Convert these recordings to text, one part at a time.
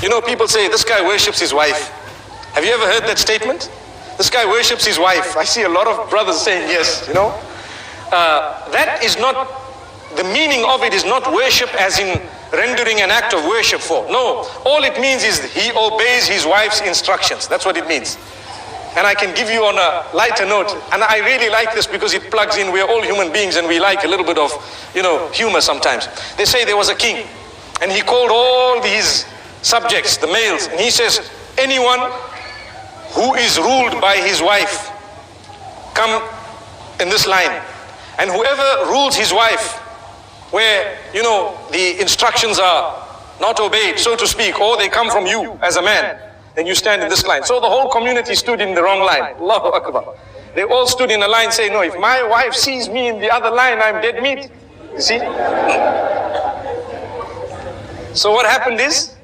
You know, people say, this guy worships his wife. Have you ever heard that statement? This guy worships his wife. I see a lot of brothers saying yes, you know. That is not, the meaning of it is not worship as in rendering an act of worship for. No, all it means is he obeys his wife's instructions. That's what it means. And I can give you on a lighter note, and I really like this because it plugs in, we're all human beings and we like a little bit of, you know, humor sometimes. They say there was a king and he called all these subjects, the males, and he says, anyone who is ruled by his wife, come in this line. And whoever rules his wife, where, you know, the instructions are not obeyed, so to speak, or they come from you as a man, then you stand in this line. So the whole community stood in the wrong line. Allahu Akbar. They all stood in a line saying, no, if my wife sees me in the other line, I'm dead meat. You see? So what happened is,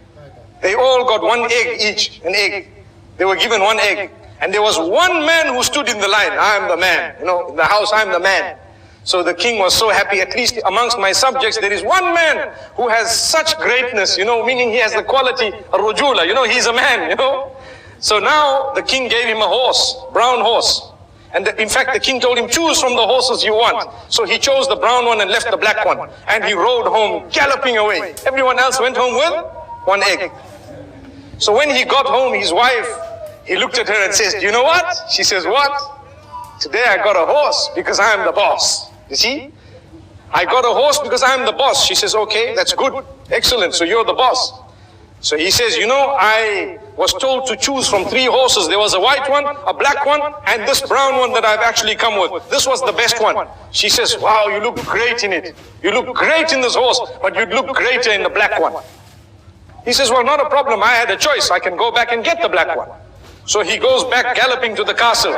they all got one egg each, an egg. They were given one egg. And there was one man who stood in the line. I am the man. You know, in the house, I'm the man. So the king was so happy, at least amongst my subjects, there is one man who has such greatness, you know, meaning he has the quality, rujula, you know, he's a man, you know. So now the king gave him a horse, brown horse. And in fact, the king told him, choose from the horses you want. So he chose the brown one and left the black one. And he rode home, galloping away. Everyone else went home with one egg. So when he got home, his wife, he looked at her and says, do you know what? She says, what? Today I got a horse because I am the boss. You see? I got a horse because I'm the boss. She says, okay, that's good. Excellent. So you're the boss. So he says, you know, I was told to choose from 3 horses. There was a white one, a black one, and this brown one that I've actually come with. This was the best one. She says, wow, you look great in it. You look great in this horse, but you'd look greater in the black one. He says, well, not a problem. I had a choice. I can go back and get the black one. So he goes back galloping to the castle.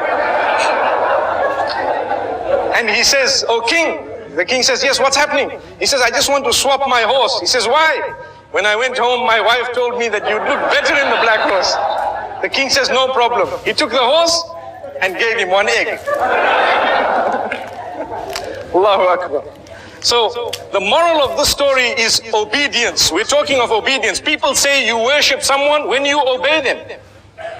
And he says, oh king. The king says, yes, what's happening? He says, I just want to swap my horse. He says, why? When I went home, my wife told me that you'd look better in the black horse. The king says, no problem. He took the horse and gave him one egg. Allahu Akbar. So the moral of this story is obedience. We're talking of obedience. People say you worship someone when you obey them.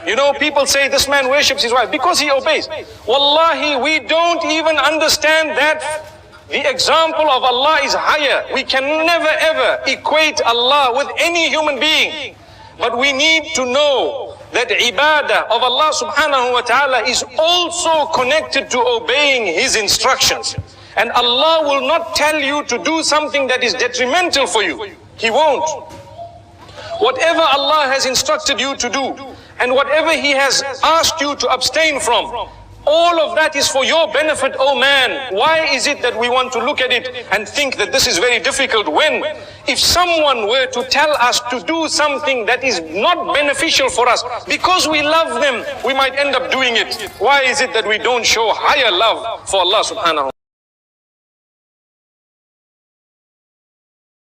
You know, people say this man worships his wife because he obeys. Wallahi, we don't even understand that the example of Allah is higher. We can never ever equate Allah with any human being. But we need to know that ibadah of Allah subhanahu wa ta'ala is also connected to obeying His instructions. And Allah will not tell you to do something that is detrimental for you. He won't. Whatever Allah has instructed you to do, and whatever He has asked you to abstain from, all of that is for your benefit, oh man. Why is it that we want to look at it and think that this is very difficult when, if someone were to tell us to do something that is not beneficial for us, because we love them, we might end up doing it. Why is it that we don't show higher love for Allah subhanahu